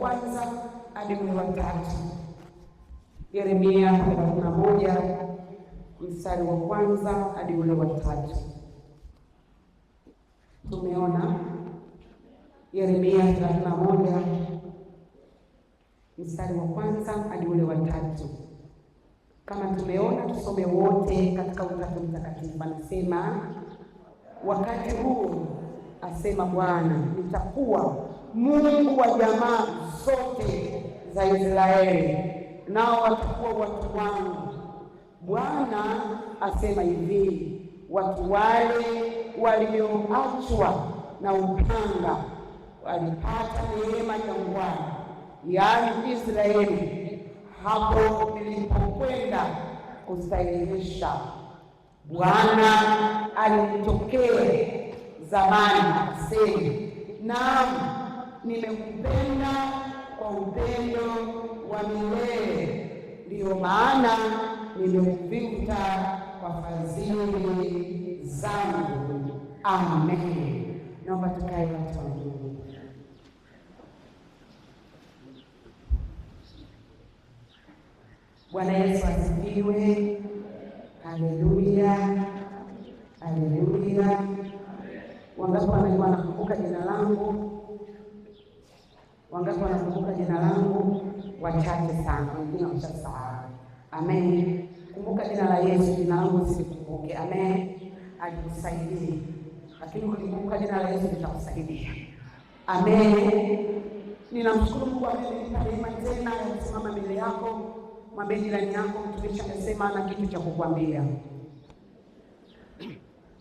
kwanza hadi ule wa 3. Yeremia 31 mstari wa kwanza hadi ule wa 3. Tumeona Yeremia 31 mstari wa kwanza hadi ule wa 3. Kama tumeona, tusome wote katika Utatu Mtakatifu. Anasema, wakati huu asema Bwana, nitakuwa Mungu wa jamaa zote za Israeli, nao watakuwa watu wangu. Bwana asema hivi, watu wale walioachwa na upanga walipata neema jangwani, yaani Israeli, hapo nilipokwenda kustahilisha. Bwana alinitokea zamani akasema, naam, nimekupenda kwa upendo wa milele, ndiyo maana nimekuvuta kwa fadhili zangu. Amen. Naomba tukae watu wa Mungu. Bwana Yesu asifiwe. Haleluya, haleluya. Wangapi wanakumbuka jina langu? Wangapi wanakumbuka jina langu? Wachache sana, wengine wameshasahau. Amen. Kumbuka jina la Yesu, jina langu usilikumbuke. Amen. Alikusaidia. Lakini ukikumbuka jina la Yesu litakusaidia. Amen. Ninamshukuru Mungu amenipa neema tena ya kusimama mbele yako. Mwambie jirani yako, mtumishi amesema ana kitu cha kukwambia.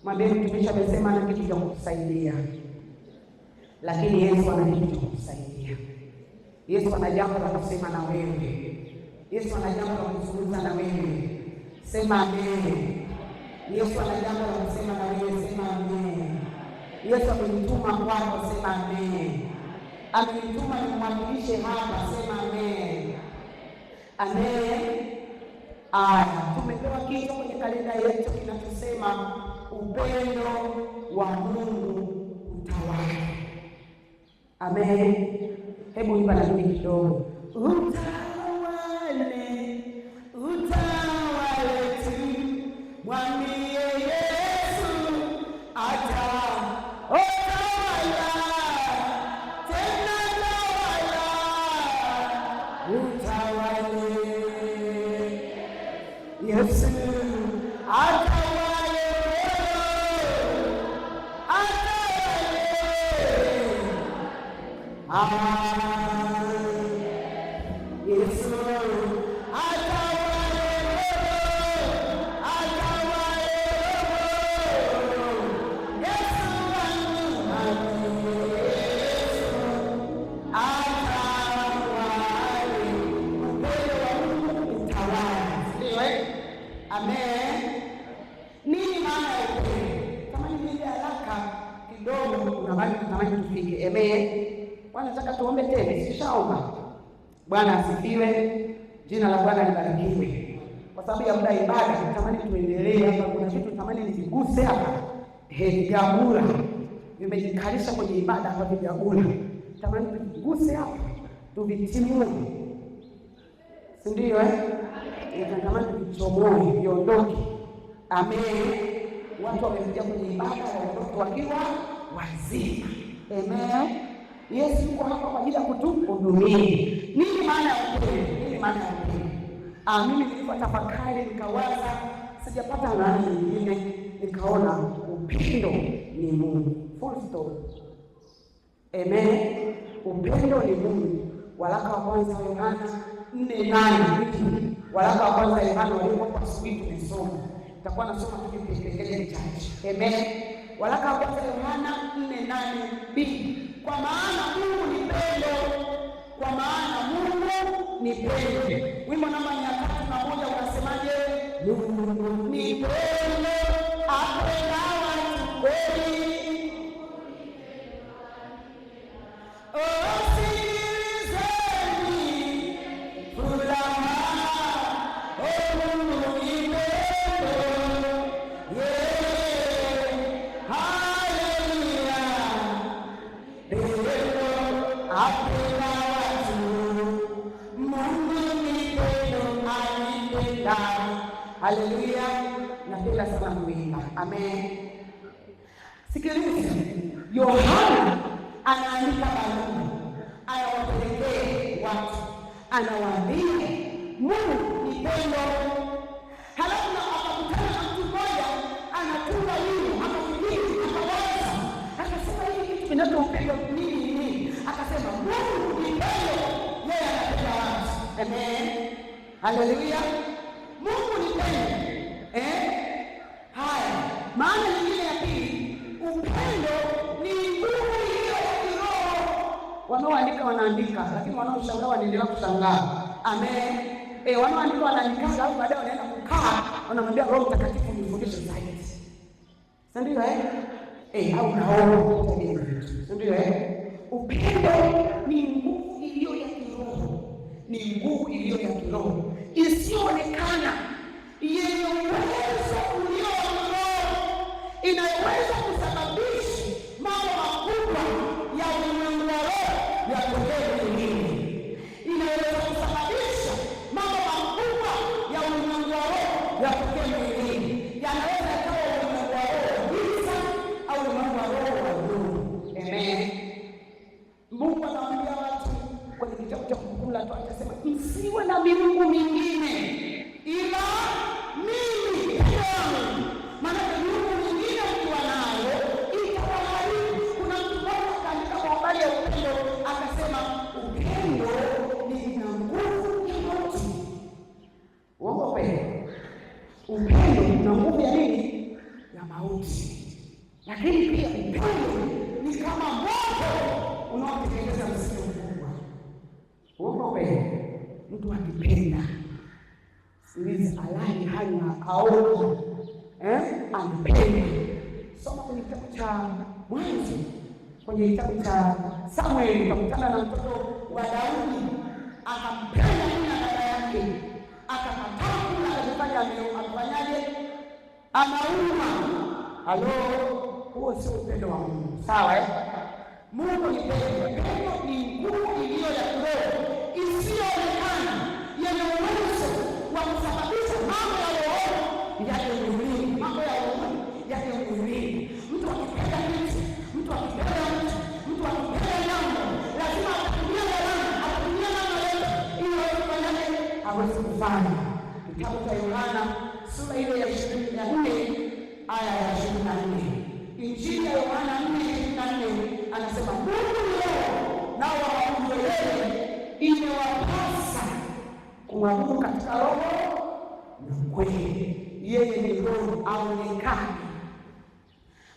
Mwambie mtumishi amesema ana kitu cha kukusaidia. Lakini Yesu ana kitu cha kukusaidia. Yesu ana jambo la kusema na wewe. Yesu ana jambo la kuzungumza na wewe. Sema amen. Yesu ana jambo la kusema na wewe. Sema amen. Yesu amenituma kwako. Sema amen. Amenituma nimwakilishe hapa. Sema amen. Amen. Tumepewa kitu kwenye kalenda yetu kinachosema upendo wa Mungu utawale. Amen. Hebu imba na mimi kidogo. Utawale, utawale tu. Mwambie Yesu atawala. Tena tawala. Utawale. Yesu atawale. Yesu amen. Nini maana ya upendo? Kama ni haraka kidogo, kuna mahali tunatamani tufike. Amen. Bwana nataka tuombe tena, sishaomba. Bwana asifiwe. Jina la Bwana libarikiwe. Kwa sababu ya muda ibada, natamani tuendelee hapa. Kuna vitu natamani niziguse hapa. Vigagula vimejikalisha kwenye ibada hapa, vigagula. Natamani tuguse hapa, tuvitimue. Si ndio natamani tuvichomoe, viondoke. Amen. Watu wamekuja kwenye ibada waondoke wakiwa wazima. Amen. Yesu yuko hapa kwa ajili ya kutuhudumia. Nini maana ya upendo? Nini maana ya upendo? Mimi nilipotafakari nikawaza, sijapata maana nyingine, nikaona upendo ni Mungu. Full stop. Amen. Upendo ni Mungu. Waraka wa kwanza wa Yohana 4:8. Waraka wa kwanza wa Yohana waliokuwa asubuhi tumesoma. Nitakuwa nasoma tukipelekele chache. Amen. Waraka wa kwanza wa Yohana 4:8b. Kwa maana Mungu ni pendo. Kwa maana Mungu ni pendo. Wimbo namba 301 unasemaje? Mungu ni pendo, apenda watu kweli. Hallelujah. Haleluya. Napenda sana kuimba. Amen. Sikiliza. Yohana anaandika barua, anawapelekea watu, anawaambia Mungu ni pendo. Halafu akakutana na mtu mmoja anatunga wimbo, akafikiri, akawaza, akasema hii kitu kinachopendwa nini? Akasema Mungu ni pendo, yeye anapenda watu. Amen. Haleluya. Mungu ni pendo. Haya, maana nyingine ya pili, upendo ni nguvu iliyo ya kiroho. Wanaoandika wanaandika, lakini wanaoshangaa wanaendelea kushangaa. Amen. Wanaoandika wanaandika, au baadaye wanaenda kukaa, wanamwambia Roho Mtakatifu nifundishe zaidi. Si ndio au naomba si ndio Upendo ni nguvu iliyo ya kiroho. Ni nguvu iliyo ya kiroho isiyoonekana, yenye uwezo ulio wa kiroho, inaweza kusababisha mambo makubwa ya ulimwengu wa roho yatokee mwilini. Inaweza kusababisha mambo makubwa ya ulimwengu wa roho yatokee mwilini. Yanaweza kuwa ulimwengu wa roho giza au ulimwengu wa roho wa nuru. Amen. Mungu anawaambia watu kwenye kitabu cha Kumbukumbu la Torati, anasema msiwe na miungu mingine ila mimi peke yangu. Maana miungu mingine ukiwa nayo itawaharibu. Kuna mtu mmoja akaandika kwa habari ya upendo, akasema upendo ni nguvu ya mauti. Uongo kweli? Upendo una nguvu ya nini? Ya mauti. Lakini pia upendo ni kama moto unaoteketeza msitu mkubwa. Uongo kweli? Mtu akipenda sikiliza, alani hana aoji, anapenda. Soma kwenye kitabu cha Mwanzo, kwenye kitabu cha Samueli, akakutana na mtoto wa Daudi, akampenda na dada yake, akakataa kula, amefanyaje? Anauma. Halo, huo sio upendo wa Mungu. Sawa Mungu ni pendo. Pendo ni nguvu iliyo ya kiroho isiyoonekana, yenye uwezo wa kusababisha mambo ya roho yaje mwilini, mambo ya roho yaje mwilini. Mtu akipenda kitu, mtu akipenda mtu, mtu akipenda jambo, lazima atumie namna yote ili aweze kufanya. Kitabu cha Yohana sura ile ya 24 aya ya 24. Injili ya Yohana 4:24 anasema Mungu ni roho, nao waabudu yeye imewapasa kumwabudu katika roho na kweli. Yeye ni roho, aonekane.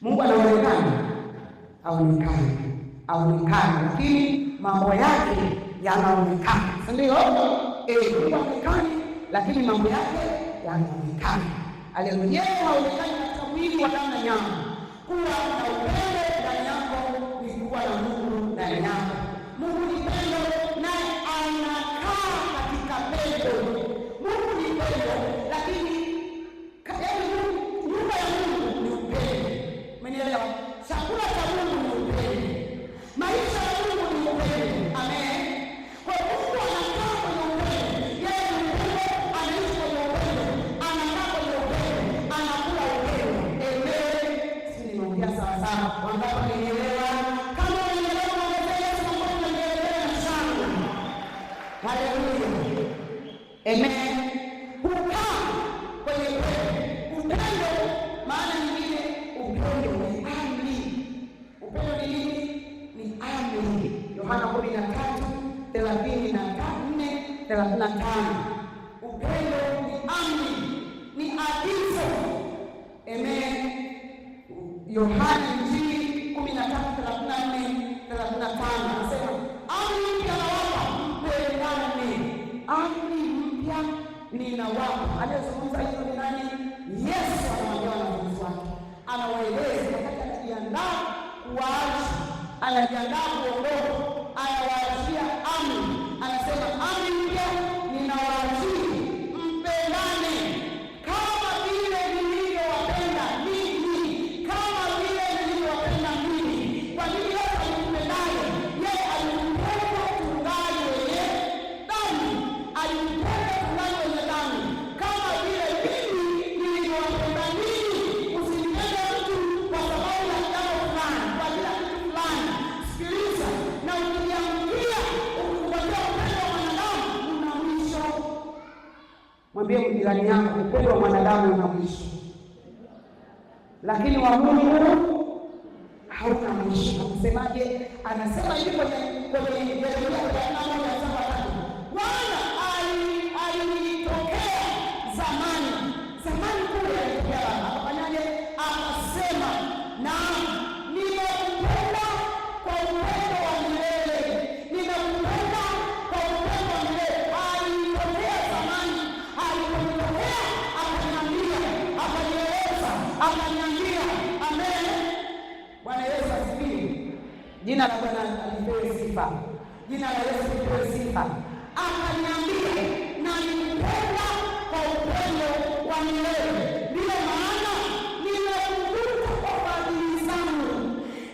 Mungu anaonekana? Aonekane, lakini mambo yake yanaonekana. Si ndio? Mungu aonekane, lakini mambo yake yanaonekana. Haleluya. Haonekani katika mwili wa damu na nyama. Kuwa na upendo ndani yako ni kuwa na Mungu ndani yako. Mungu ni pendo, naye anakaa katika pendo. Mungu ni pendo, lakini nyumba ya Mungu ni upendo. Umenielewa? Chakula cha Mungu ni upendo. Maisha ya Mungu ni upendo. Amen. Kwa Mungu anakaa kwenye upendo. Yeye ni upendo, anaishi kwenye upendo, anakaa kwenye upendo, anakula upendo. Amen. Sisi nimeongea sawa sawa. Wangapi wanielewa? Kama wanielewa mwambie Yesu kwamba unanielewa sana. Haleluya. Amen. Kukaa kwenye upendo. Upendo maana nyingine, upendo ni amri. Upendo ni nini? Ni amri. Yohana 13:34-35. Upendo ni amri, ni agizo. Amen. Yohana Injili 13:34-35 anasema amri mpya nawapa, mpendane. Amri mpya ninawapa. Anayezungumza hiyo ni nani? Yesu anawaambia wanafunzi wake, anawaeleza wakati anajiandaa kuwaacha, anajiandaa kuondoka, anawaachia amri. Anasema amri mpya ninawaachia, mpendane kama vile nilivyowapenda ninyi, kama vile nilivyowapenda ninyi. Kwa nini Yesu alimpendane? Yeye alimpenda tungali wenye dhambi, alimpenda tungali wenye dhambi, kama vile mimi jirani yako, upendo wa mwanadamu una mwisho, lakini wa Mungu hauna mwisho. Anasemaje? Anasema hivi kwenye Yeremia 31:7, Bwana alitokea zamani kule alitokea, akafanyaje? Akasema, naam, nimekupenda kwa upendo wa milele, nimekupenda kwa upendo wa milele. Alitokea zamani, alipotokea akaniambia, akanieleza, akaniambia. Amen. Bwana Yesu asifiwe. Jina la Bwana lipewe sifa. Jina la Yesu lipewe sifa. Akaniambia, na nikupenda kwa upendo wa milele. Ndiyo maana nimekuvuta kwa fadhili zangu.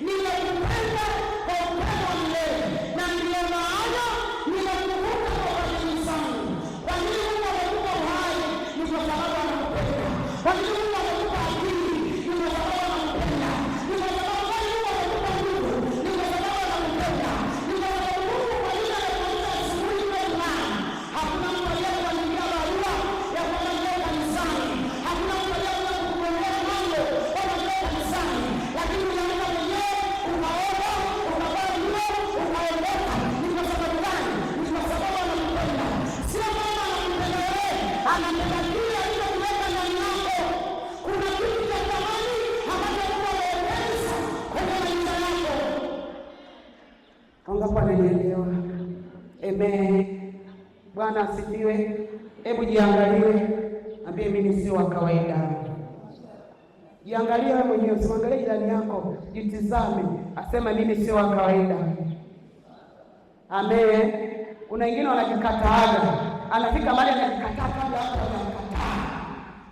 Nimekupenda kwa upendo wa milele. Na ndiyo maana nimekuvuta kwa fadhili zangu. Kwa nini Mungu amekupa uhai? Ni kwa sababu anakupenda. Kwa nini Mungu amekupa akili? Ni kwa sababu anakupenda. Ni kwa sababu Mungu amekupa nguvu. Ni kwa sababu anakupenda. Ni kwa sababu Mungu kwa jina la kuanzia asubuhi kwa imani. Hakuna mtu aliyekuandikia barua ya kwenda njoo kanisani. Hakuna mtu aliyekuja kukuombea mambo kwenda njoo kanisani. Lakini unaenda mwenyewe, unaomba, unavaa nguo, unaondoka. Ni kwa sababu gani? Ni kwa sababu anakupenda. Sio kama anakupenda wewe, anapenda kile alichokuweka ndani yako. Kuna kitu cha thamani ambacho Mungu amewekeza kwenye maisha yako. Wangapi wananielewa? Amen. Bwana asifiwe. Hebu jiangalie, ambie mimi sio wa kawaida. Jiangalie wewe mwenyewe, usiangalie jirani yako, jitizame, asema mimi sio wa kawaida. Amen. Kuna wengine wanajikataaga, anafika mahali anajikataa kabla hata hajakataa.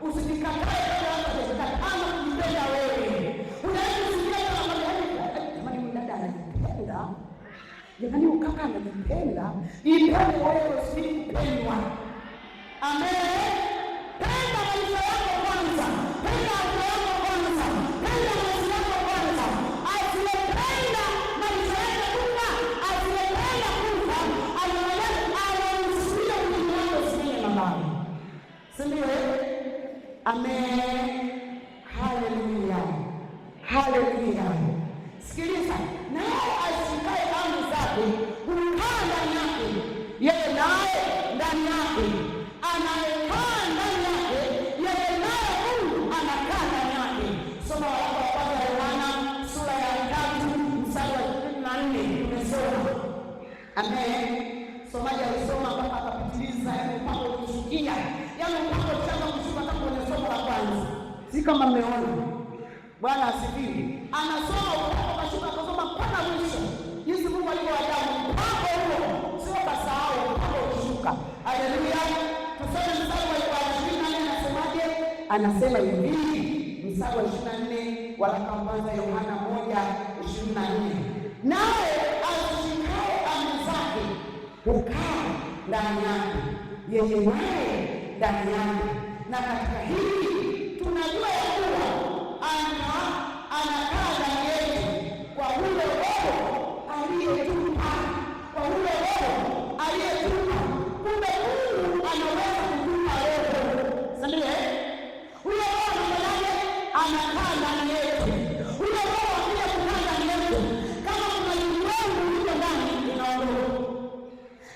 Usijikatae kabla hata hajakataa, ama kujipenda wewe. Unaweza kusikia kama jamani huyu dada anajipenda. Jamani huyu kaka anajipenda. Jipende wewe, usipendwa. Amen. Penda maisha yako kwanza. Penda afya yako kwanza. Penda maisha yako kwanza. Asiyependa maisha yako kufa, asiyependa kufa, anamsuia mwili wako usiye mabaya. Si ndio? Amen. Haleluya. Haleluya. Sikiliza, naye ashikaye amri zake hukaa ndani yake, yeye naye ndani yake. Anayekaa ndani yake, yeye naye Mungu anakaa ndani yake. Soma waraka wa kwanza Yohana sura ya 3 mstari wa 24. Tumesoma. Amen. Somaji alisoma mpaka akapitiliza, mpaka ukishukia, mpaka ukitaka kushuka kama kwenye somo la kwanza. Si kama mmeona. Bwana asifiwe. Anasoma mpaka kashuka, akasoma mpaka mwisho. Jinsi Mungu alivyowajabu mpaka huo, sio kasahau mpaka ukishuka. Haleluya. Tusome mstari wa 24 anasemaje? Anasema hivi, mstari wa 24 waraka wa kwanza Yohana 1:24. Naye ashikaye amri zake hukaa ndani yake, yeye naye ndani yake. Na katika hili tunajua ya kuwa anakaa ndani yetu kwa ule Roho aliyetupa. Kwa ule Roho aliyetupa. Kumbe Mungu anaweza kutupa Roho. Sasa huyo Roho anafanyaje? Anakaa ndani yetu. Huyo Roho akija kukaa ndani yetu, kama kuna ulimwengu ulio ndani, inaondoka.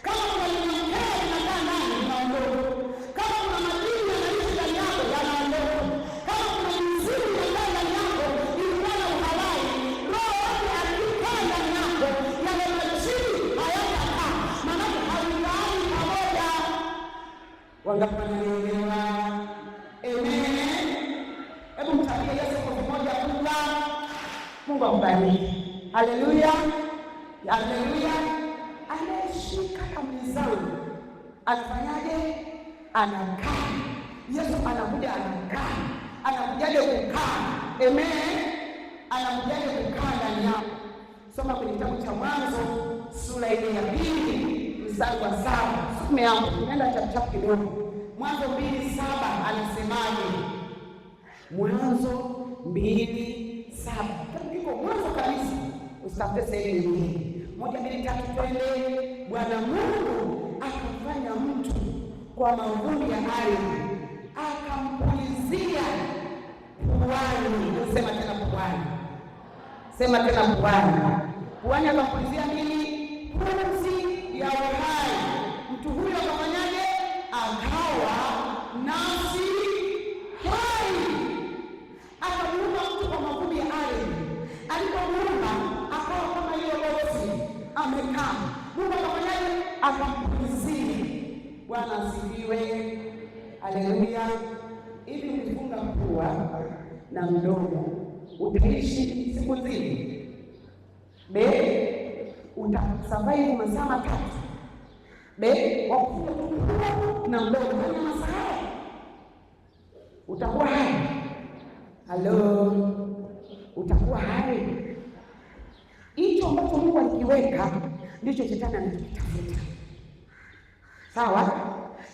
Kama kuna ulimwengu unakaa ndani, inaondoka. Kama kuna madini yanaishi ndani yako, yanaondoka. Kama kuna mizimu inakaa ndani yako, ilikuwa na uhai, Roho wake akikaa ndani yako, yanaweza chini, hayatakaa. Maanake havikai pamoja. Wangapi wananielewa? Amen. Hebu mtakie Yesu kwa pamoja kubwa. Mungu akubariki. Haleluya. Haleluya. Anayeshika amri zangu anafanyaje? Anakaa. Yesu anakuja anakaa. Anakujaje kukaa? Amen. Anakujaje kukaa ndani yako? Soma kwenye kitabu cha Mwanzo sura ile ya 2 mstari wa 7. Some hapo. Nenda chap kidogo. Mwanzo 2:7 anasemaje? Mwanzo 2:7. Kiko mwanzo kabisa. Usitafute sehemu nyingine. 1, 2, 3 twende. Bwana Mungu akafanya mtu kwa maumbo ya ardhi, akampulizia puani. Sema tena puani. Sema tena puani. Puani akampulizia nini? Pumzi ya uhai. Mtu huyo akafanyaje? Akawa nafsi hai. Akamuumba mtu kwa mavumbi ya ardhi. Alipomuumba akawa kama hiyo boksi amekaa. Mungu akafanyaje? Akampulizia. Bwana asifiwe. Haleluya. Ili ukifunga pua na mdomo utaishi siku nzima. Utasurvive masaa 3. Wakufunga pua na mdomo kwenye masaa utakuwa hai. Halo, utakuwa hai. Hicho ambacho Mungu alikiweka ndicho shetani anakitafuta. Sawa?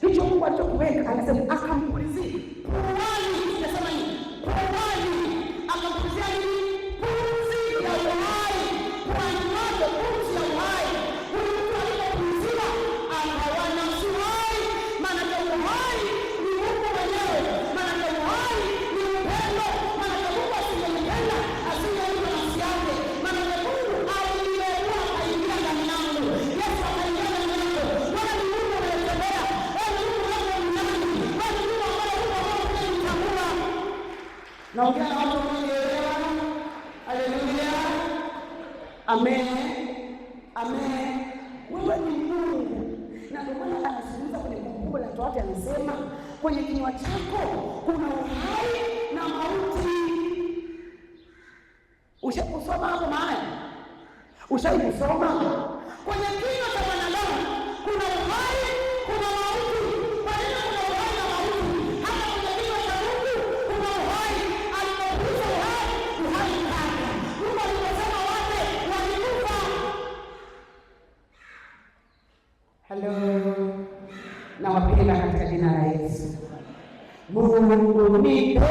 Hicho Mungu alichokiweka anasema akampulizia puani. Tunasema nini? Puani. Akampulizia nini? Pumzi ya uhai. Puani mwake pumzi ya uhai. Huyu mtu alipopuliziwa akawa nafsi hai. Maana uhai ni Mungu mwenyewe. Maana uhai ni upendo. Maana Mungu asiyempenda asingeipa nafsi yake. Maana Mungu aliyeua akaingia ndani yangu. Yesu akaingia ndani yangu. Maana ni Mungu anayetembea. Naongea na watu wanaoelewa. Haleluya. Amen. Amen. Wewe ni Mungu. Na ndio maana anazungumza kwenye Kumbukumbu la Torati, anasema kwenye kinywa chako kuna uhai na mauti. Ushakusoma hapo mahali? Ushakusoma? Kwenye kinywa cha wanadamu kuna uhai, kuna mauti. Kwa nini kuna uhai na mauti? Hata kwenye kinywa cha Mungu kuna uhai. Alipopuliza uhai, uhai ukaja. Mungu aliposema wape walikufa. Halo. Na wapenda katika jina la Yesu. Mungu ni pendo.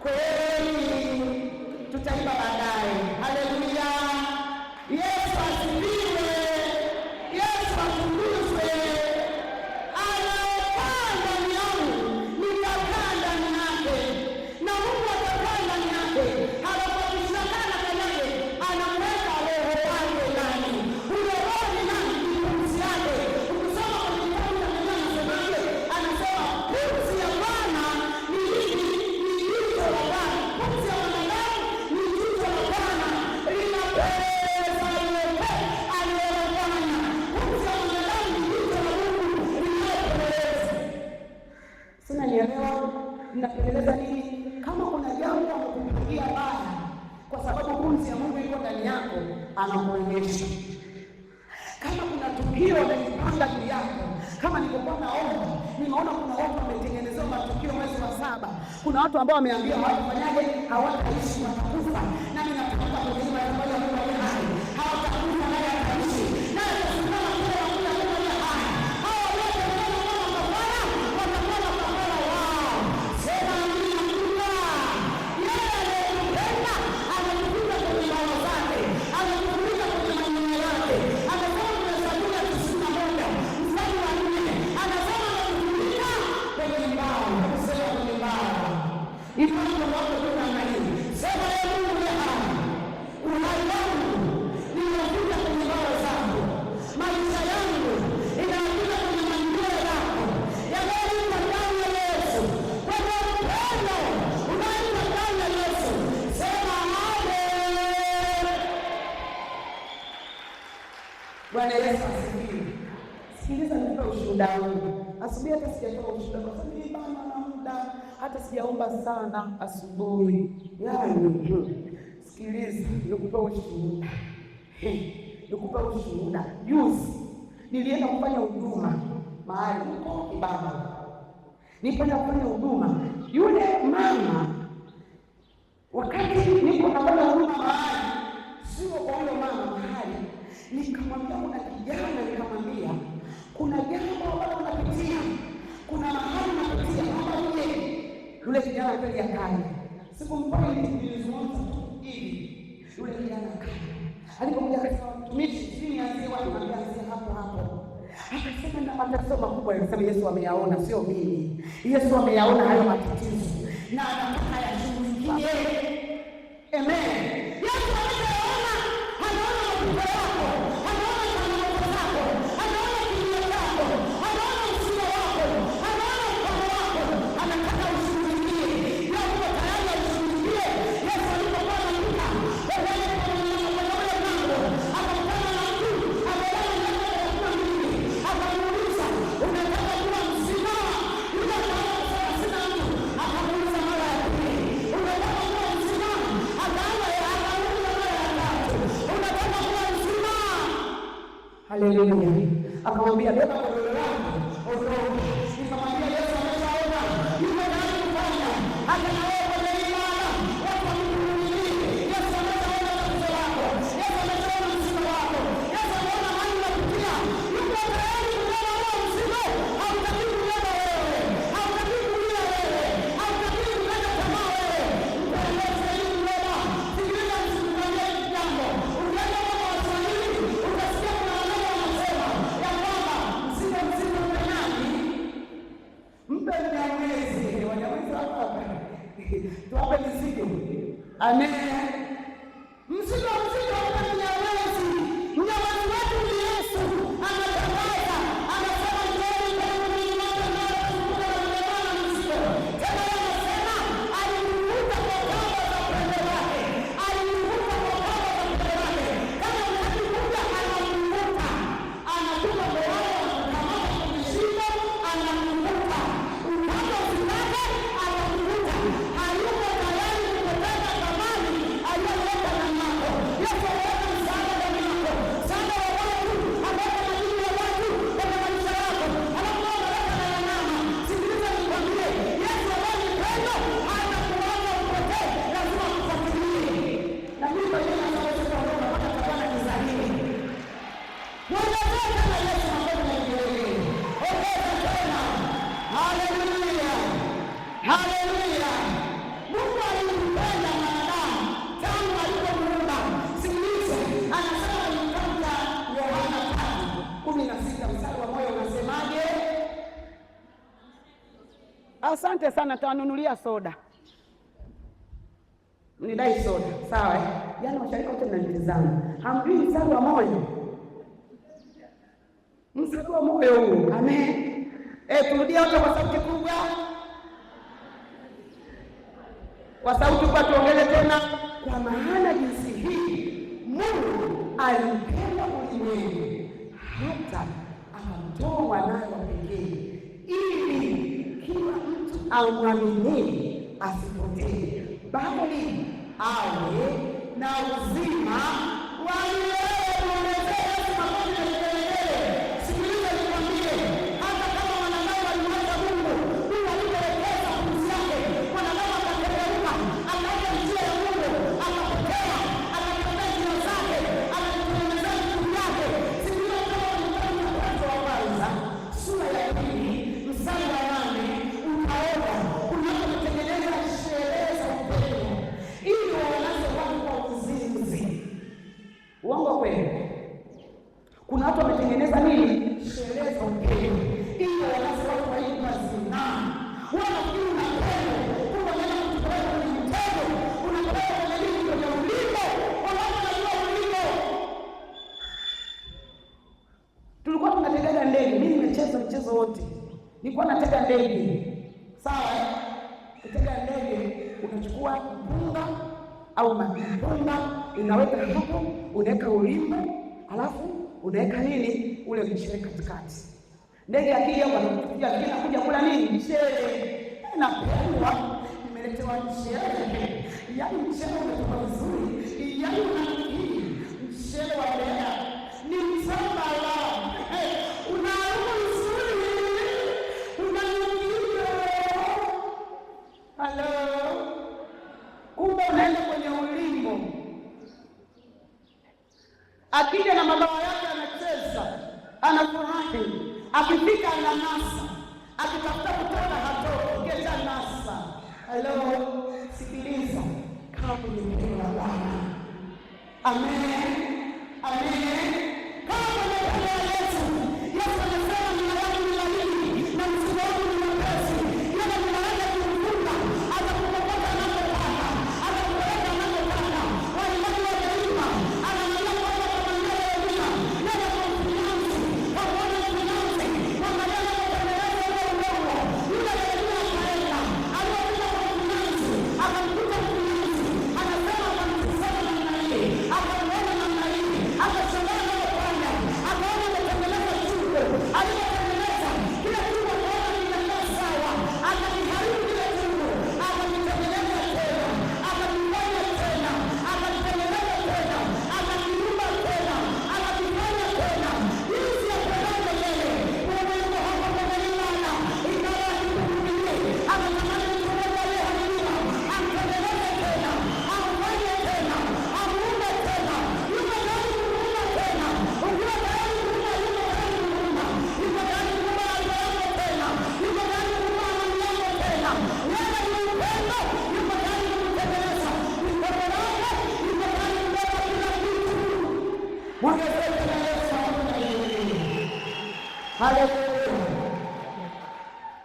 Kweli. Tutaimba baadaye. Haleluya. Yesu asifiwe. Yesu atukuzwe. Anakaa ndani yangu, nitakaa ndani yake. Na Mungu atakaa ndani yake. Anapokushaka na kanyaye, anamweka roho wake ndani. Huyo roho ni nani? Ni pumzi yake. Ukisoma kwenye kitabu cha Mithali anasema pumzi ya Bwana ni jicho la Bwana. Pumzi ya wanadamu ni jicho la Bwana. Linapesa yote aliyofanya. Pumzi ya wanadamu ni jicho la Mungu linalopeleleza. Sina nielewa ninapeleleza nini? Kama kuna jambo amekupigia baya, kwa sababu pumzi ya Mungu iko ndani yako, anakuonyesha. Kama kuna tukio limepanga juu yako, kama nilipokuwa naomba, nimeona kuna watu wametengenezewa matukio mwezi wa 7. Kuna watu ambao wameambiwa hawatafanyaje, hawataishi, watakufa. Na mimi nataka kujibu ya moja Mungu aliye hai. Hawatakufa naye ataishi. Naye atasimama mbele ya Mungu aliye hai. Hao wote wanaona mabaya, watakuwa na mabaya wao. Sema amina Mungu. Yeye anayependa anatukuza kwenye roho zake. Anatukuza kwenye maneno yake. Anasema kwenye Zaburi 91 mstari wa 4. Anasema anatukuza kwenye mbao. Anasema kwenye mbao. Hivi ndio watu tunaangalia. Sema yeye Mungu ni hai. Uhai wangu ninakuja kwenye mbao zako. Maisha yangu inakuja kwenye maneno yako. Yanayoitwa ndani ya Yesu. Kwa upendo unaitwa ndani ya Yesu. Sema amen. Bwana Yesu asifiwe. Sikiliza nipe ushuhuda wangu. Asubuhi hata sijatoa ushuhuda kwa sababu ni bana na muda, hata sijaomba sana asubuhi. Sikiliza nikupe ushuhuda. Nikupe ushuhuda. Juzi nilienda kufanya huduma mahali huko Kibaba. Nilipoenda kufanya huduma, yule mama wakati niko nafanya huduma mahali, sio kwa yule mama mahali, nikamwambia kuna kijana, nikamwambia kuna jambo ambalo unapitia, kuna mahali unapitia kama yule kijana kweli akaja. Sikumpa ile nilizungumza hivi. Yule kijana akaja. Alipokuja akasema mtumishi, chini ya ziwa, nikamwambia hapo hapo. Akasema matatizo makubwa, anasema Yesu ameyaona, sio mimi. Yesu ameyaona hayo matatizo na anataka yashughulikie. Amen. Yesu ameyaona, anaona mapito yako, anaona changamoto zako, anaona kilio chako, anaona usio wako, anaona mkono wako, anataka ushughulikie. Yesu yuko tayari ushughulikie. Yesu alipokuwa anapita mbele kwa mlango, akakutana na mtu amelala ndani ya dakika mbili, akamuuliza, unataka kuwa mzima? Yule akasema sina mtu. Akamuuliza mara ya pili, unataka kuwa mzima? Akauliza mara ya tatu, unataka kuwa mzima? Haleluya. Akamwambia, beba godoro lako ondoka. Nikamwambia Yesu ameshaona, yuko tayari kufanya. Hata na wewe kwenye imani, watu wamkurudia. Yesu ameshaona tatizo lako. Yesu ameshaona mzigo wako. Yesu ameona mahali unapitia. Yuko tayari kuona wewe mzigo. Hautaki kuona wewe. Hautaki kulia wewe. Hautaki kukata tamaa wewe. Mpendeze hili mlema. Sikiliza msimulie jambo. Ukienda kwa Waswahili, utasikia kuna maneno wanasema ya kwamba mzigo mpe nani? Mpe Mnyamwezi. Wanyamwezi hapa. Tuwape mizigo. Amen. Mzigo mpe Mnyamwezi. Mnyamwezi wetu ni Yesu. Anatangaza, anasema njooni kwangu ninyi nyote mnaosumbuka na kulemewa na mizigo. Tena anasema alinivuta kwa kamba za upendo wake. Alinivuta kwa kamba za upendo wake. Kama unataka anakuvuta. Anatupa moyo anakukamata kwenye shingo, anakuvuta. Unataka usitake, anakuvuta. Hayuko tayari kupoteza thamani aliyoweka ndani yako. Yesu ameweka msaada ndani yako. Msaada wa watu, ameweka majini ya watu kwenye maisha yako. Alafu wewe unaweka na wanyama. Sikiliza nikwambie, Yesu ambaye ni pendo, hatakuacha upotee, lazima akufuatilie. Na mimi mwenyewe naweza kuondoka mpaka tabana kizalini. Mwongezee tena Yesu makofi na kelele. Ongeza tena. Haleluya. Haleluya. Mungu alimpenda mwanadamu tangu alipomuumba. Sikiliza, anasema kwenye kitabu cha Yohana 3:16 mstari wa moyo unasemaje? Asante sana, tawanunulia soda. Mnidai soda, sawa eh? Yaani washarika wote mnanitazama. Hamjui mstari wa moyo. Mstari wa moyo huu. Amen. Turudie wote kwa sauti kubwa. Kwa sauti kubwa tuongeze tena. Kwa maana jinsi hii Mungu alimpenda ulimwengu hata akamtoa mwanawe wa pekee, ili kila mtu amwaminie asipotee, bali awe na uzima wa milele. Tuongezee Yesu makofi na kelele. Sikiliza nikwambie, hata kama wanadamu walimwacha Mungu, Mungu alipoelekeza pumzi yake, wanadamu akakengeuka, akaacha njia ya Mungu, akapotea, akatembea njia zake, akajitengenezea miungu yake. Sikiliza kama kitabu cha Petro wa kwanza sura ya 2 mstari wa 8 utaona unapotengeneza sherehe za upendo ili waonase watu kwa uzinzi. Uongo kweli? Kuna watu wametengeneza nini? Sherehe za upendo ili waonase watu kwa hii zinaa. Wanafikiri unapenda, kumbe unaenda kutupeleka kwenye mtego, unapeleka kwenye nini? Kwenye ulimbo. Wanaona najua ulimbo. Tulikuwa tunategaga ndege. Mimi nimecheza mchezo wote. Nilikuwa natega ndege. Sawa eh? Kutega ndege unachukua mpunga au mpunga, unaweka hapo, unaweka ulimbo, alafu unaweka nini? Ule mchele katikati. Ndege akija wanakuja kuja kula nini? Mchele. Napendwa, nimeletewa mchele. Yaani mchele umetoka vizuri. Yaani mchele wa Mbeya ni msambala. Una harufu nzuri. Unanukia. Halo. Kumbe unaenda kwenye ulimbo. Akija na mabawa yake anacheza, anafurahi. Akifika ananasa, akitafuta kutoka hatoki, kesha nasa. Halo, sikiliza, kama kwenye pendo la Bwana. Amen. Amen. Kama kwenye pendo la Yesu. Yesu anasema ni Ongezeka na Yesu anakuja. Haleluya.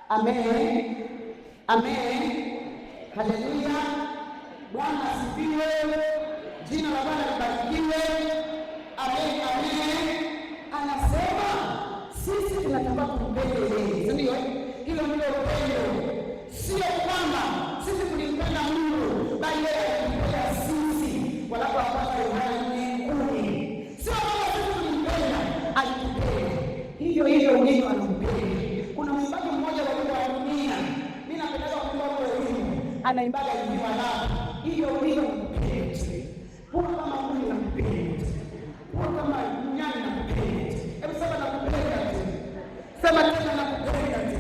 Amen. Amen. Haleluya. Bwana asifiwe. Jina la Bwana libarikiwe. Amen. Amen. Anasema sisi tunataka kumpenda yeye. Ndio? Hilo ndio upendo. Sio kwamba sisi tulimpenda Mungu, bali yeye alitupenda sisi. Walapo hapa Yohana 4:10. Sio kwamba sisi tulimpenda, alitupenda. Hivyo wengine wanampenda. Kuna mwimbaji mmoja wa dunia, mimi napenda kuimba wimbo, anaimbaga hivi wala. Hivyo mpenda. Kwa kama Mungu anampenda. Kwa kama mnyani anampenda. Hebu sema nakupenda tu. Sema tena nakupenda tu.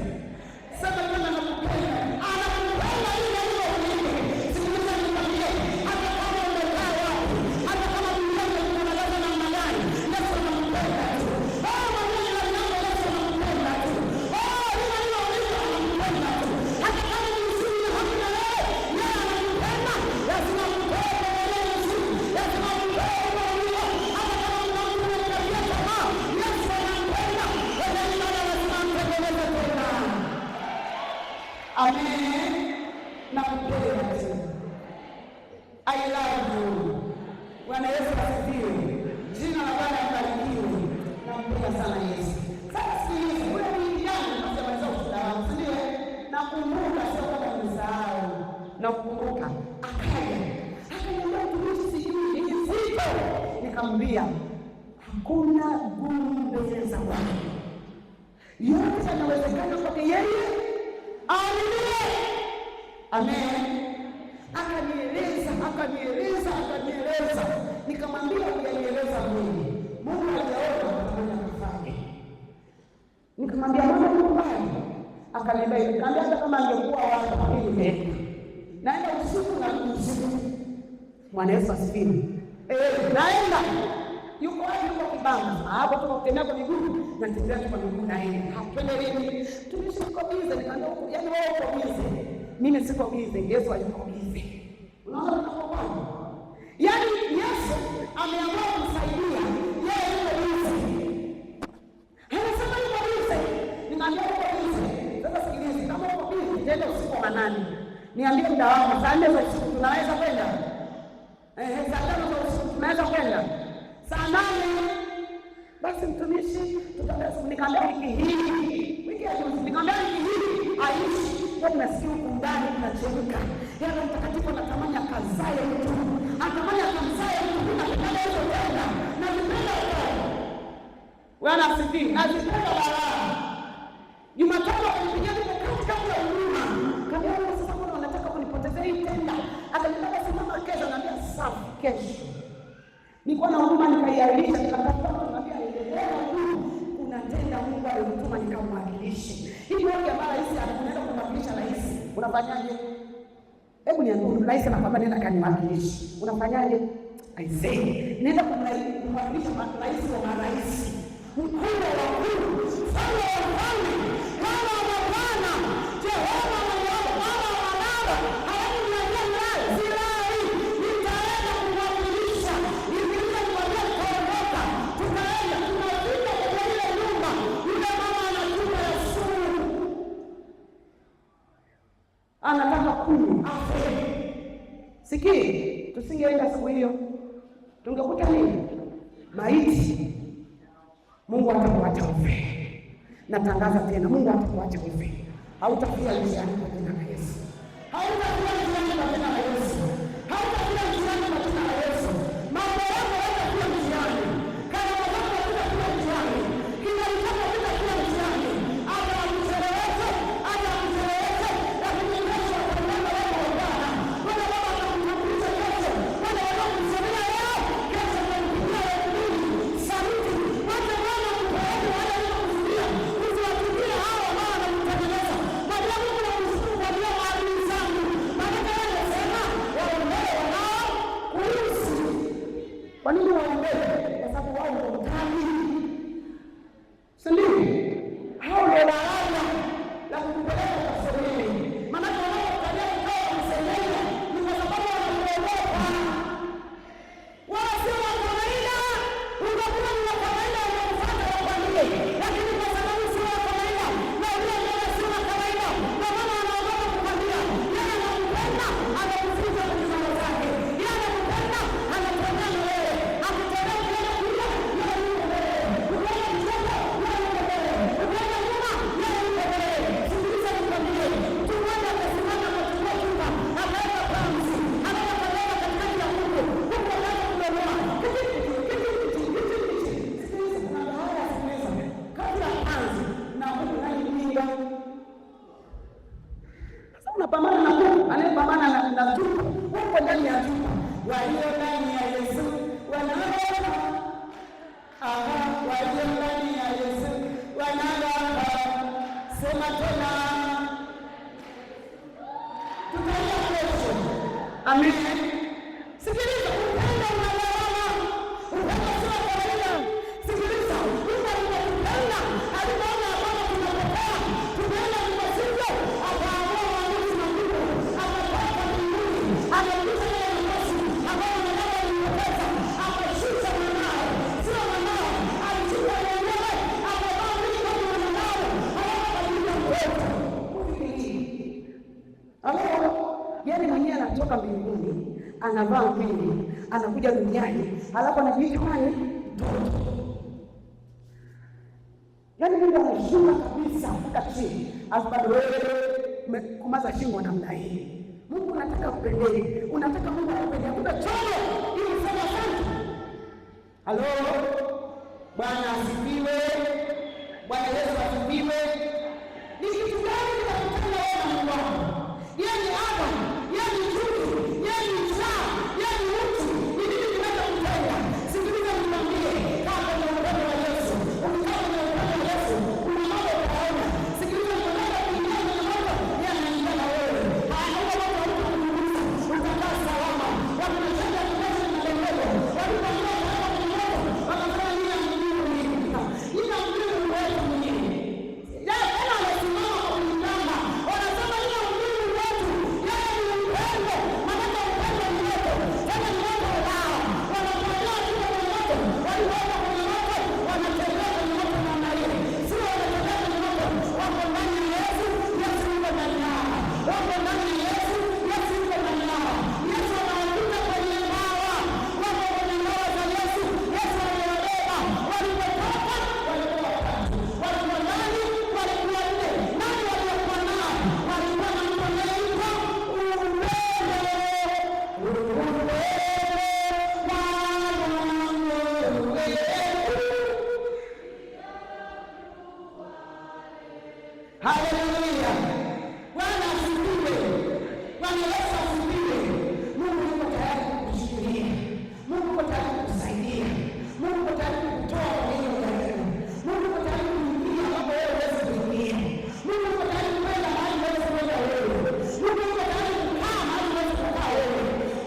Sema tena nakupenda. Anakupenda ile ile ulivyo. Sikiliza nikwambie, hata kama umekaa wapi, hata kama dunia inakulaza namna gani, Yesu anakupenda tu. Mwenyewe anasema Yesu anakupenda tu. Ile ile ulivyo anakupenda tu. Hata kama ni mzuri hakuna wewe, yeye anakupenda. Lazima ukupende wewe mzuri. Lazima ukupende wewe. Hata kama unaona tabia kama Yesu anakupenda. Wewe ni nani lazima mtekeleze tena. Amen. Nakupenda tu. I love you. Bwana Yesu asifiwe. Jina la Bwana libarikiwe. Nampenda sana Yesu. Sasa sikiliza, ule mwingine anasema usahau, si ndio? Nakumbuka, sio kama nimesahau. Nakumbuka. Akaniambia tumishi sijui ni zito. Nikamwambia hakuna gumu mbele za Bwana. Yote yanawezekana kwake yeye. Amen. Akanieleza. Nikamwambia kunieleza Mungu hajaona kama nafanya. Nikamwambia Mungu bali. Akaniambia hata kama angekuwa watu hivi. Naenda usiku na usiku. Bwana Yesu asifiwe. Naenda. Yuko wapi? Yuko Kibamba. Hapo tuko kutembea kwa miguu, na tembea kwa miguu naenda. Hapende nini? Tumeshiko bize, nikaambia yaani wewe uko bize. Mimi siko bize, Yesu yuko bize. Unaona tunapokuwa? Yaani Yesu ameamua kumsaidia, yeye yuko bize. Anasema yuko bize. Ninaambia yuko bize. Sasa sikiliza, kama uko bize, nenda usiku wa manane. Niambie muda wako, saa 4 za usiku tunaweza kwenda? Saa 5 za usiku tunaweza kwenda? Saa 8 basi mtumishi tutaanza. Nikamwambia wiki hii aishi kwa nasikia huko ndani tunachemka. Yeye mtakatifu anatamani akazae mtu. Anatamani akamzae mtu na kupenda hizo tenda. Na kupenda huko. Bwana asifiwe. Na kupenda balaa. Jumatano alipigia katika ya huruma. Kaambia sasa mbona wanataka kunipotezea hii tenda? Akaniambia simama kesho. Naambia safi kesho. Nilikuwa na huruma nikaiahirisha, nikatafuta kumwambia endelea huko. Unatenda Mungu alimtuma nikamwakilishe. Hivi wewe kama rais anaenda kumwakilisha rais, unafanyaje? Hebu niambie, rais anakwambia nenda kaniwakilishe. Unafanyaje? I say, nenda kumwakilisha rais wa marais. Mkuu wa wakuu, mfalme wa wafalme, Bwana wa mabwana, Jehova mwenye Bwana wa mabwana. Hayo ni ndio zilai. Nitaenda kumwakilisha. Nitaenda kumwambia kuondoka. Tunaenda tunafika kwa ile nyumba. Yule mama anatupa ya sumu. Anataka kunywa. Sikii, tusingeenda siku hiyo. Tungekuta nini? Maiti. Mungu atakuacha ufe. Natangaza tena, Mungu atakuacha ufe. Hautafia njiani kwa jina la Yesu. Hautafia njiani kwa jina la Yesu. Hautafia njiani kwa jina la Yesu. Mambo yako hayatafia njiani. Kama mambo yako hayatafia njiani. Kila jambo hayatafia njiani. Hata mchelewesho, lakini kesho atakwenda wako wa Bwana. Bwana Baba atakutambulisha kesho. Bwana atakusemea leo, kesho atakupigia wewe sauti. Bwana Bwana mpoeni wale wanaokusudia. Usiwachukie hao ambao wanakutengeneza. Bwana Mungu anakushukuru kwa leo maadili zangu. Maana yeye anasema waombee wanao kuishi. Kwa nini waombee? Kwa sababu wao ndio mtani. Sindio? Hao ndio daraja la kukupeleka kwa sheria. Maana wanaokalia kwa msemaji ni kwa sababu wanaogopa. Wala sio wa kawaida. Nasema tena. Tutaenda kesho. Amen. Sikiliza, upendo unalala. Upendo sio kawaida. Sikiliza, Mungu anatupenda. Aliona kwamba tunapotea. Tumeenda msigo. Akaamua maamuzi makubwa. Akapata mbinguni. Amerudisha ile nafasi ambayo mwanadamu alipoteza. Akashusha mwanao. Sio mwanao. Alichukua mwenyewe. Akavaa mwili kama mwanadamu. Akakuja kwetu. Amen. Yaani mwenyewe anatoka mbinguni, anavaa mwili, anakuja duniani, halafu anajiita nani? Mtoto. Yaani Mungu anashuka kabisa mpaka chini. Alafu bado wewe kumaza shingo namna hii. Mungu anataka kupendeni. Unataka Mungu akupende. Akupe choyo ili useme asante. Halo. Bwana asifiwe. Bwana Yesu asifiwe. Ni kitu gani kinakutana wewe na Mungu wako? Yeye ni Adam, yeye ni Judu, yeye ni Saa, yeye ni mtu. Ni nini kinaweza kutenda? Sikiliza nikwambie, kama ni upendo wa Yesu, ukitaka ni upendo wa Yesu, kuna mambo utaona. Sikiliza nikwambie, kuingia kwenye mambo, yeye anaingia na wewe. Hayakuwa mambo ya kukuuliza, utakaa salama. Wakunachanga kidogo na lengo. Walipambana hapa kidogo, wakafanya nini mjini mjini. Ila mjini wetu mjini. Yeye tena anasimama kwa kujitamba. Wanasema ila mjini wetu, yeye ni upendo. Manake upendo ni wetu. Tena ni wetu wao. Wanapotea kile kwenye moto. Waliweka kwenye moto. Wanatembea kwenye moto namna ile. Sio wanatembea kwenye moto. Wako ndani ya Yesu, Yesu yuko ndani yao. Wako ndani ya Yesu, Yesu yuko ndani yao. Yesu anawakuta kwenye mbawa. Wako kwenye mbawa za Yesu. Yesu anawabeba. Walipotoka, walikuwa watatu. Walikuwa ndani, walikuwa nne. Nani waliokuwa nao? Walikuwa na mtu anayeitwa upendo. Haleluya. Bwana asifiwe. Bwana Yesu asifiwe. Mungu yuko tayari kukushikilia. Mungu yuko tayari kukusaidia. Mungu yuko tayari kukutoa kwenye hiyo jaribu. Mungu yuko tayari kuingia hapo wewe huwezi kuingia. Mungu yuko tayari kwenda mahali huwezi kwenda wewe. Mungu yuko tayari kukaa mahali huwezi kukaa wewe.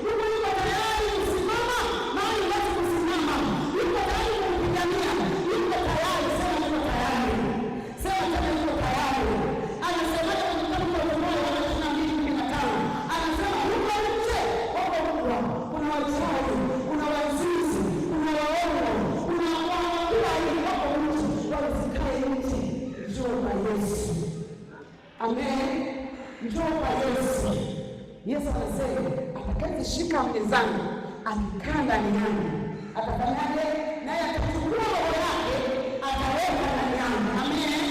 Mungu yuko tayari kusimama mahali huwezi kusimama. Yuko tayari kukupigania. Yuko tayari. Sema yuko tayari. Sema tena yuko tayari. Anasemaje kwenye kitabu cha Ufunuo 22:15? Anasema huko nje wako kubwa. Kuna wachawi, kuna wazinzi, kuna waongo, kuna wanaokula ili wako nje. Wasikae nje. Njoo kwa Yesu. Amen. Njoo kwa Yesu. Yesu anasema atakayeshika amri zangu akikaa ndani yangu atafanyaje? Naye atachukua roho yake ataweka ndani yangu. Amen.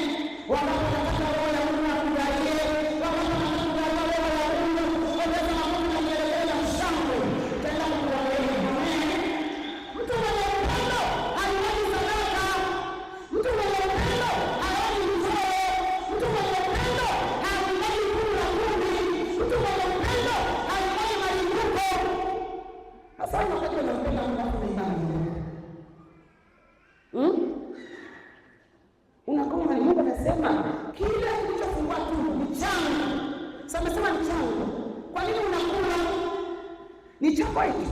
Wanapotaka roho ya Mungu akujalie, wanapotaka kujalia roho ya Mungu, waweza na Mungu anaelekeza shangwe, utaenda kukuangalia. Amen. Mtu mwenye upendo hahitaji sadaka. Mtu mwenye upendo haoni mzee. Mtu mwenye upendo hahitaji kumi na kumi. Mtu mwenye upendo hahitaji malimbuko. Hasa wakati unampenda Mungu na imani. Unakuwa na Mungu anasema kile kilichofungua tumbo ni changu. Sasa amesema ni changu. Kwa nini unakula? Ni chako hicho.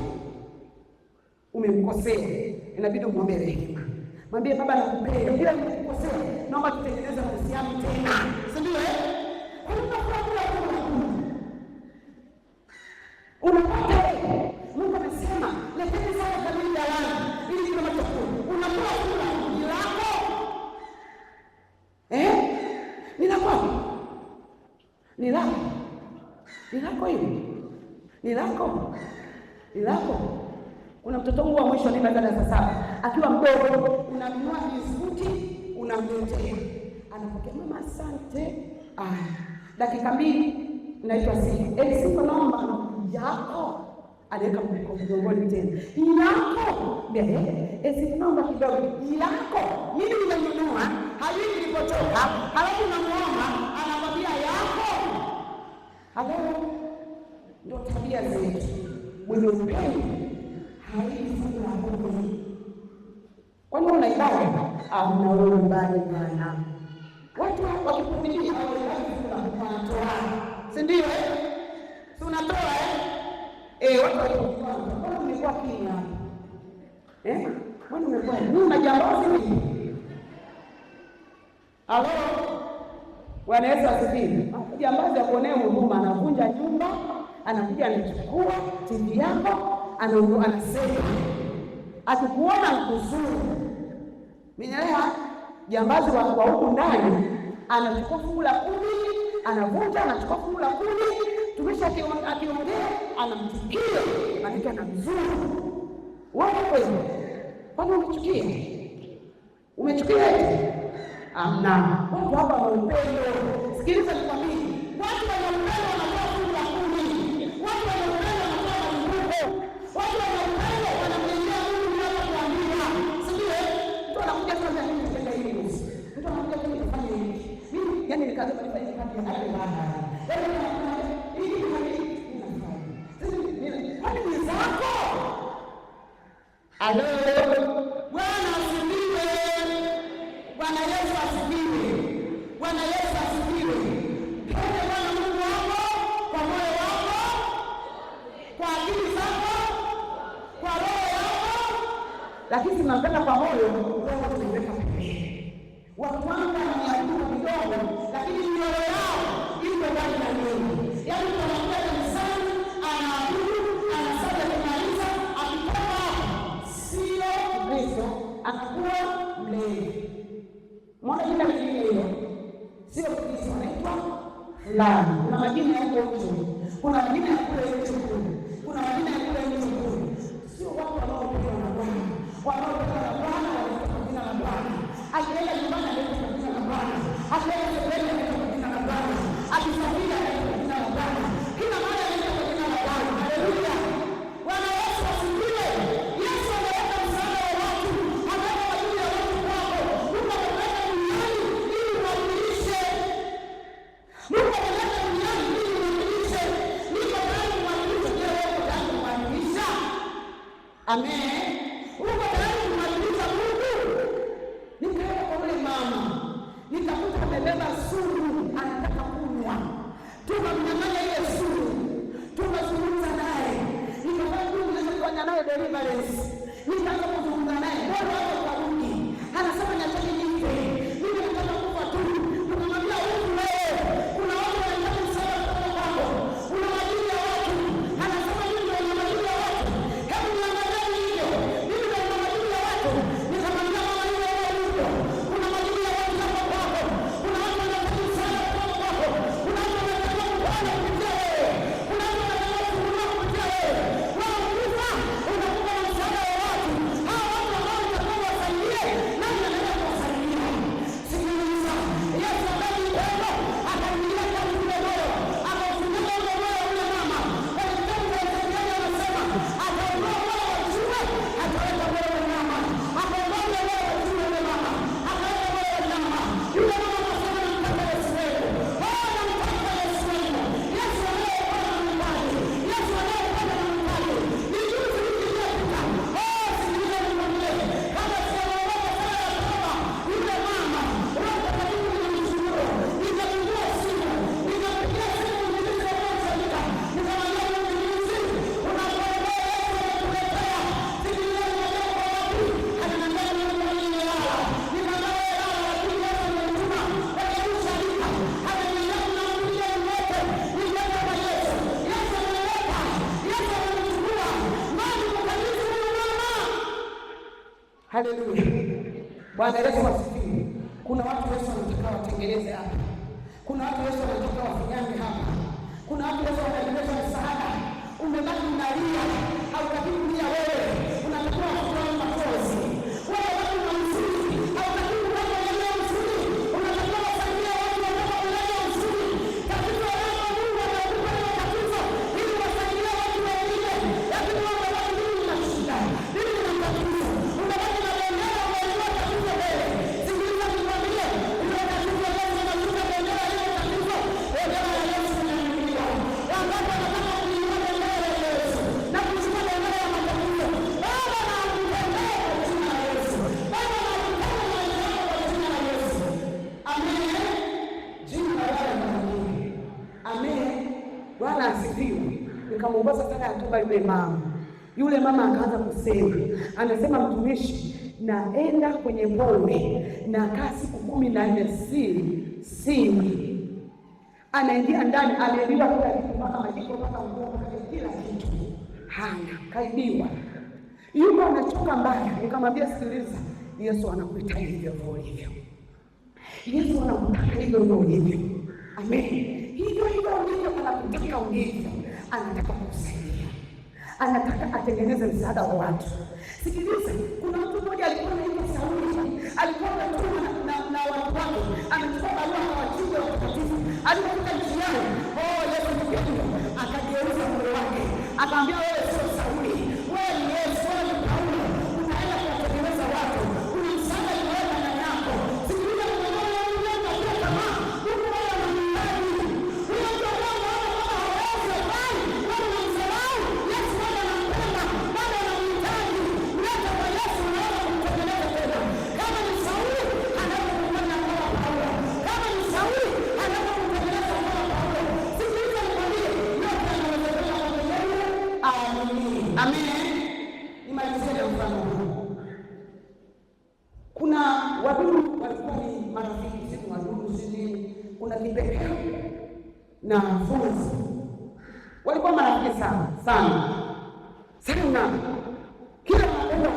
Umemkosea. Inabidi umwombe rehema. Mwambie Baba nakupenda. Bila nimekukosea, naomba tutengeneze mahusiano tena. Si ndio Kwa nini unakula unapata Mungu amesema leteni sana kamili dalani ili kile chakula. Unakula kula lako. Ni lako. Ni lako. Ni lako hivi. Ni lako. Ni lako. Kuna mtoto wangu wa mwisho ni darasa 7. Akiwa mdogo unamnunua biskuti, unamletea. Anapokea mama asante. Dakika 2 naitwa Sifa. Sifa naomba yako. Anaweka mgongoni tena. Yako. Sifa naomba kidogo. Yako. Mimi nimenunua, hajui nilipotoka. Halafu namuomba, anakwambia yako. Hapo ndio tabia zetu. Mwenye upendo haiji fungu la Mungu. Kwani una ibada? Una wewe ibada bwana. Watu wakikumilia wanatoa. Si ndio Si unatoa watu wakikumilia. Mbona umekuwa kimya? Mbona umekuwa? Ni unajambazi nini? Halo? Bwana Yesu asifiwe. Jambazi akuonea huruma, anavunja nyumba, anakuja anachukua TV yako, anasema akikuona kuzuri. Mwenyewe jambazi wa huko ndani anachukua fungu la 10, anavunja, anachukua fungu la 10, tumesha akiongea anamchukia, maana ana mzuri. Wewe kwani umechukia? Umechukia eti? Amna. Watu hapa wana upendo. Sikiliza nikwambie. Watu wana upendo wanatoa fungu la 10. Watu wana upendo wanatoa nguvu. Watu wana upendo wanamjengea Mungu hapa kuambiwa. Sio mtu anakuja kwanza mimi napenda hili. Mtu anakuja tu nifanye hivi. Mimi yani nikaanza kufanya kazi ya hali mbaya. Hii ni hadi ni zako. Alo. Bwana asifiwe. Bwana Yesu asifiwe. Bwana Yesu asifiwe. Pende Bwana Mungu wako kwa moyo wako, kwa akili zako, kwa roho yako. Lakini tunampenda kwa moyo, roho tunaweka pembeni. Watu wangu wananiabudu kidogo, lakini mioyo yao iko ndani ya Mungu. Yaani tunakuja kanisani, anaabudu, anasali kumaliza, akitoka sio Kristo, anakuwa mlevi. Mwana jina lingine hilo. Sio Kristo anaitwa fulani. Kuna majina yako huko. Kuna majina ya kule huko. Kuna majina ya kule huko. Sio watu wanaopenda na Bwana. Wanaopenda na Bwana wanaitwa jina la Bwana. Akienda nyumbani anaitwa jina la Bwana. Akienda shuleni anaitwa jina la Bwana. Akisafiri anaitwa jina la Bwana. Kila mara anaitwa jina la Bwana. Haleluya. Bwana Yesu asifiwe. Yesu anaweka msaada wa watu. Anaweka majina ya watu kwako. Mungu anaweka duniani ili uwakilishe. Mungu anaweka duniani ili uwakilishe. Niko tayari kuwakilisha. Je, wewe uko tayari kuwakilisha? Amen. Uko tayari kumwakilisha Mungu? Nikaenda kwa yule mama. Nikakuta amebeba suru, anataka kunywa. Tukamnyang'anya ile suru. Tukazungumza naye. Nikafanya ndugu nilifanya naye deliverance. Nikaanza kuzungumza naye. Bwana wako karudi. Anasema nyatani nipe. Mimi nataka kufa tu. Tukamwambia huyu leo. Kuna watu wanataka msaada kutoka kwako. Kuna majini ya watu. Anasema mimi ndio na majini ya watu. Hebu niangalie hivyo. Mimi ndio na majini ya watu. Nikamwambia mama yule huyo. Kuna majini ya watu hapa kwako. Kuna watu wanataka msaada kutoka kwako. Kuna watu wanataka kupona kupitia wewe. Kuna watu wanataka kufunguliwa kupitia wewe. Wewe ukifa unakuwa na msaada wa watu. Hao watu ambao watakuwa wasaidie, nani anaweza kuwasaidia? Sikiliza. Yesu ambaye ni upendo akaingia kama vile moyo. Akaufunika ule moyo wa yule mama. Kwa kitabu cha Ezekieli anasema ataondoa moyo wa jiwe, ataweka moyo wa nyama. Akaondoa ule moyo wa jiwe yule mama. Akaweka moyo wa nyama. Yule mama akasema namtaka Yesu wetu. Namtaka Yesu wetu. Yesu anayependa namtaka. Yesu anayependa namtaka. Ni juzi wiki iliyopita. Sikiliza nikwambie. Kama sijaondoka sana ya toba, yule mama, Roho Mtakatifu nilimshukuru. Nikachukua simu. Nikapigia simu mtumishi wa Mungu Sadika. Nikamwambia mtumishi, unapoondoa Yesu anakuletea. Sikiliza nikwambie kwa wapi. Ananiambia nimelala. Nikamwambia lala, lakini Yesu amenituma. Kwenye Sadika. Ananiambia tunampigia mwote. Nikaenda kwa Yesu. Yesu ameleta. Yesu amenichukua. Nani mkabidhi huyu mama? Haleluya. Bwana Yesu asifiwe. Kuna watu Yesu anataka watengeneze hapa. Kuna watu Yesu anataka wafinyange hapa. Kuna watu Yesu anatengeneza msaada. Umebaki unalia, hautaki kulia wewe. Unatakiwa kutoa machozi. Wewe watu una huzuni, hautaki kubaki unalia huzuni. Unatakiwa wasaidie watu wanataka kulia huzuni. Tatizo lako Mungu anakupa hiyo tatizo ili wasaidie watu wengine. Lakini wewe unabaki mimi nina shida. Mimi nina tatizo. Unabaki na bendera umeelewa tatizo wewe. Sikiliza nikwambie, ile tatizo leo unashika bendera ile tatizo. Bendera ya Yesu inainuliwa. Wangapi wanataka kuinua bendera ya Yesu? Na kushika bendera ya matatizo. aliongoza sala ya toba yule mama akaanza kusema, anasema mtumishi, naenda kwenye pombe na kaa siku 14 siri. Anaingia ndani, ameibiwa kila kitu, mpaka majiko, mpaka nguo, mpaka kila kitu. Hana kaibiwa, yuko anachoka mbaya. Nikamwambia sikiliza, Yesu anakuita hivyo ulivyo. Yesu anakutaka hivyo ulivyo. Amen. Hivyo ulivyo, anakutaka ulivyo. Anataka kusaidia, anataka atengeneze msaada wa watu. Sikiliza, kuna mtu mmoja alikuwa anaitwa Sauli, alikuwa anatuma na watu wake, amechukua barua kwa wajumbe wa watakatifu. Alipofika njiani, Yesu ndiye akageuza moyo wake, akamwambia, wewe sio Sauli, wewe ni Yesu, wewe ni Paulo, unaenda kuwatengeneza watu, una msaada unaweka ndani yako. Sikiliza, kuna moyo unaweka kwa tamaa, Mungu wewe anamhitaji. Huyo ndio Mungu hawezi bali, wewe unamsahau. Yesu wewe anampenda, bado anamhitaji. Leta kwa Yesu unaona kumtengeneza tena. Kama ni Sauli, anapokuona kama Paulo. Kama ni Sauli, anapokutengeneza kama Paulo. Sikiliza nikwambie, yote yanawezekana kwa yeye. Amen. Nimalizie mfano huu. Kuna wadudu walikuwa ni marafiki, si wadudu sisi. Kuna kipepeo na funzi. Walikuwa marafiki sana. Kila mmoja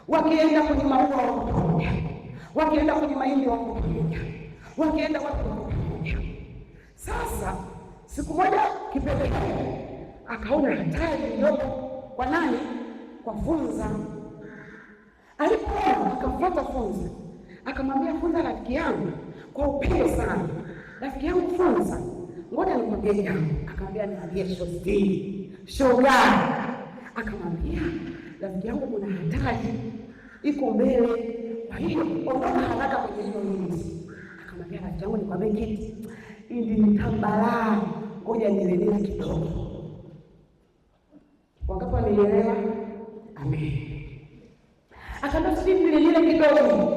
wakienda kwenye maua wako pamoja, wakienda kwenye mahindi wako pamoja, wakienda watu wako pamoja. Sasa siku moja kipepeo akaona hatari ndogo kwa nani? Kwa funza. Alipoona akamfuata funza, akamwambia funza, rafiki yangu, kwa upendo sana, rafiki yangu funza, ngoja nikwambie jambo. Akamwambia niambie shoga. Akamwambia rafiki yangu, kuna hatari iko mbele, kwa hiyo ondoka haraka kwenye hilo hindi. Akamwambia rafiki yangu, nikwambie kitu, hindi ni tambalaa, ngoja nielewe kidogo. Wangapi wanielewa? Amen. Akaenda nielewe kidogo.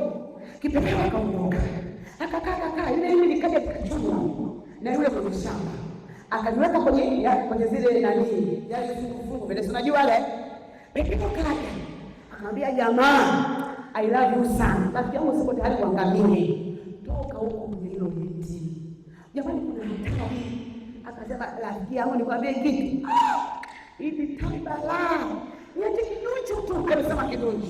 Kipepeo akaondoka. Akakaa ile hindi likaja likachuma na yule mwenye shamba. Akaniweka kwenye zile nani, yale fungu vile unajua wale. Pepeo kaja. Akamwambia jamaa, I love you sana. Rafiki yangu siko tayari kuangamia. Toka huko kwenye hilo miti. Jamani, kuna hatari. Akasema rafiki yangu, nikwambie kitu. Hivi tambala. Niache kiduchu tu. Hebu sema kiduchu.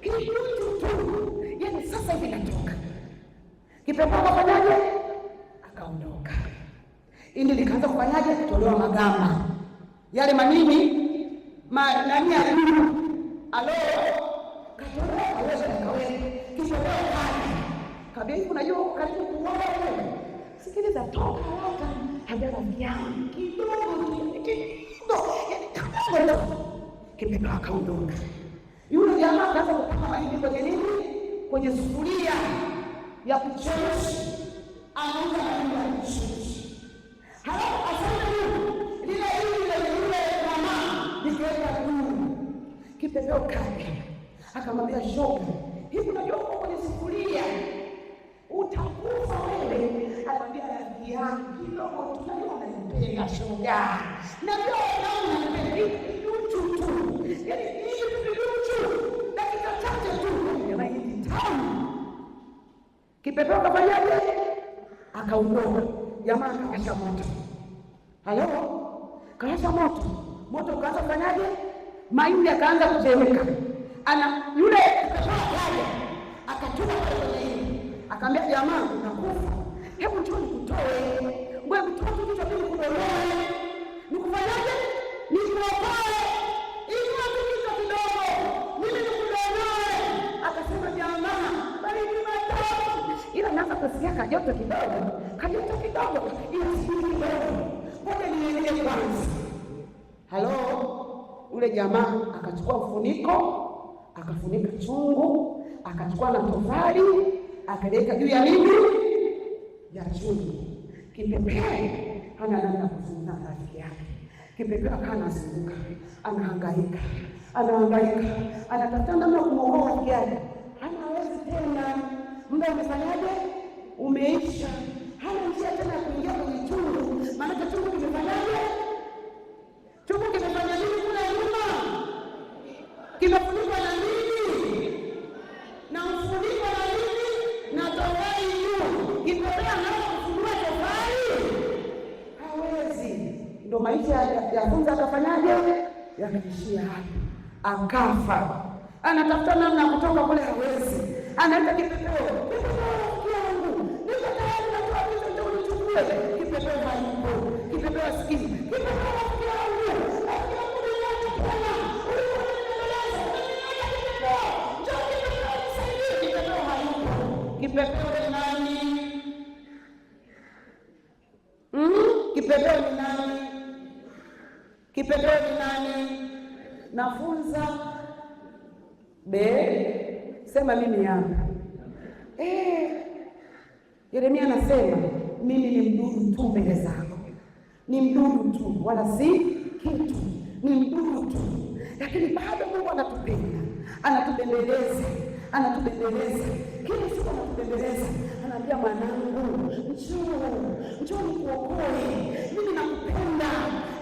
Kiduchu tu. Yaani sasa hivi natoka. Kipepeo kafanyaje? Akaondoka. Hindi likaanza kufanyaje? Kutolewa magamba. Yale manini? Nani ya nini? Alo. Katolewa kaweza kaweza. Kipepeo kali. Kabisa unajua karibu kuona wewe. Sikiliza, toka haraka. Habari rafiki yangu. Kidogo. Kipepeo akaondoka. Yule jamaa akaanza kupaka mahindi kwenye nini? Kwenye sufuria ya kuchemsha. Anaanza kuandaa kuchemsha. Halafu asema lile mama nikiweka juu. Kipepeo kaja. Akamwambia shoga, hivi unajua uko kwenye sufuria utakufa wewe. Akamwambia rafiki yangu, kidogo tunajua unanipenda shoga. Na leo unanipenda kiduchu tu. Yaani hivi kiduchu. Dakika chache tu. Jamani ni tamu. Kipepeo kafanyaje? Akaondoka. Jamaa akawasha moto. Halo? Kawasha moto. Moto ukaanza kufanyaje? Mahindi akaanza kuchemka. Yule kipepeo akatuma kwenye hili. Akamwambia jamaa, unakufa. Hebu njoo nikutoe. Wewe mtoto tu kudonoe. Nikufanyaje? Nikuokoe. Inua kitu kidogo. Mimi nikudonoe. Akasema jamaa, bali ni matoto. Ila naanza kusikia kajoto kidogo. Ila sisi kidogo. Ngoja niendelee kwanza. Halo? Ule jamaa akachukua mfuniko, akafunika chungu, akachukua na tofali, akaleka juu ya nini? Ya chungu. Kipepeo hana namna kuzungumza na rafiki yake. Kipepeo anazunguka, anahangaika, anatafuta namna kumwokoa rafiki yake. Hawezi tena. Muda umefanyaje? Umeisha. Hana njia tena ya kuingia kwenye chungu. Maana chungu kimefanyaje? Chungu kimefanya nini kule nyuma? Kimefunikwa na nini? Na ufunikwa na nini? Na tofali juu. Kipepeo nao kufunua tofali? Hawezi. Ndio maisha ya funza akafanyaje? Yakaishia hapo. Akafa. Anatafuta namna ya kutoka kule, hawezi. Anaita kipepeo. Kipepeo hayupo. Kipepeo asikii. Kipepeo kipepeo ni nani? Kipepeo ni nani? Kipepeo ni nani? Nafunza sema mimi hapa. Yeremia anasema mimi ni mdudu tu mbele zako. Ni mdudu tu, wala si kitu. Ni mdudu tu. Lakini bado Mungu anatupenda. Anatubembeleza. Kila siku anatubembeleza. Anaambia mwanangu, njoo nikuokoe. Mimi nakupenda.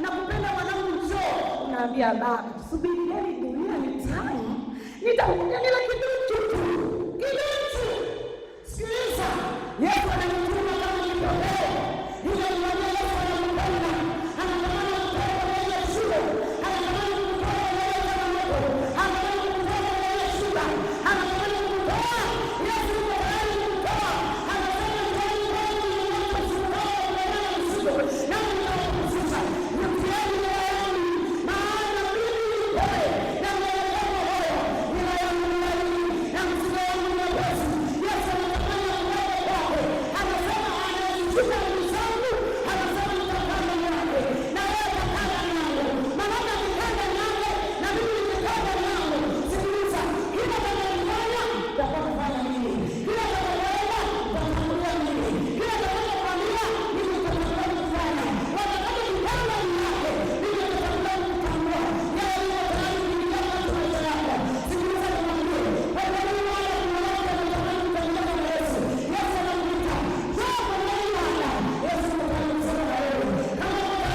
Nakupenda mwanangu, njoo. Unaambia baba, subirieni, dunia ni tamu. Nitakuja kila kitu. Sikiliza. Yesu ananituma kama kipepeo.